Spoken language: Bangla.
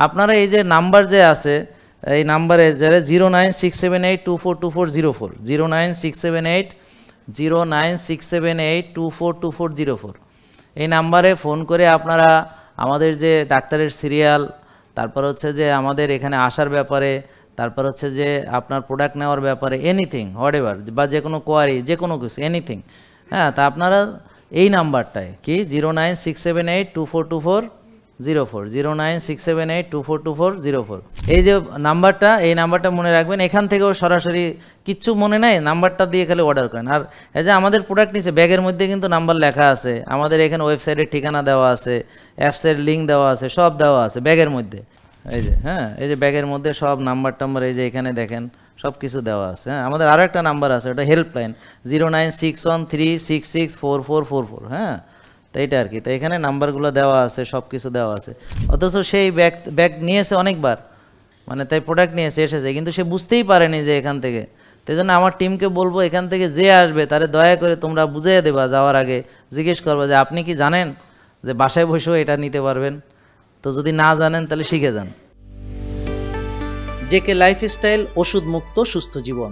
আপনারা এই যে নাম্বার যে আছে এই নাম্বারে যারা 09678242404 09678242404 এই নাম্বারে ফোন করে আপনারা আমাদের যে ডাক্তারের সিরিয়াল, তারপর হচ্ছে যে আমাদের এখানে আসার ব্যাপারে, তারপর হচ্ছে যে আপনার প্রোডাক্ট নেওয়ার ব্যাপারে এনিথিং হোয়াটএভার বা যে কোনো কোয়ারি যে কোনো কিছু এনিথিং, হ্যাঁ, তা আপনারা এই নাম্বারটায় কি 09678242404 09678242404 এই যে নাম্বারটা, এই নাম্বারটা মনে রাখবেন। এখান থেকেও সরাসরি কিচ্ছু মনে নেই, নাম্বারটা দিয়ে খালি অর্ডার করেন। আর এই যে আমাদের প্রোডাক্ট নিচে ব্যাগের মধ্যে কিন্তু নাম্বার লেখা আছে, আমাদের এখানে ওয়েবসাইটের ঠিকানা দেওয়া আছে, অ্যাপসের লিঙ্ক দেওয়া আছে, সব দেওয়া আছে ব্যাগের মধ্যে। এই যে হ্যাঁ, এই যে ব্যাগের মধ্যে সব নাম্বার টাম্বার এই যে এখানে দেখেন সব কিছু দেওয়া আছে। হ্যাঁ, আমাদের আরও একটা নাম্বার আছে, ওটা হেল্পলাইন 09613664444। হ্যাঁ, তো এইটা আর কি। তো এখানে নাম্বারগুলো দেওয়া আছে, সব কিছু দেওয়া আছে। অথচ সেই ব্যাগ নিয়েছে অনেকবার, মানে তাই প্রোডাক্ট নিয়েছে এসেছে, কিন্তু সে বুঝতেই পারেনি যে এখান থেকে। তো এই জন্য আমার টিমকে বলবো এখান থেকে যে আসবে তারে দয়া করে তোমরা বুঝিয়ে দেবা, যাওয়ার আগে জিজ্ঞেস করবা যে আপনি কি জানেন যে বাসায় বসেও এটা নিতে পারবেন। তো যদি না জানেন তাহলে শিখে যান। জেকে লাইফস্টাইল, ওষুধ মুক্ত সুস্থ জীবন।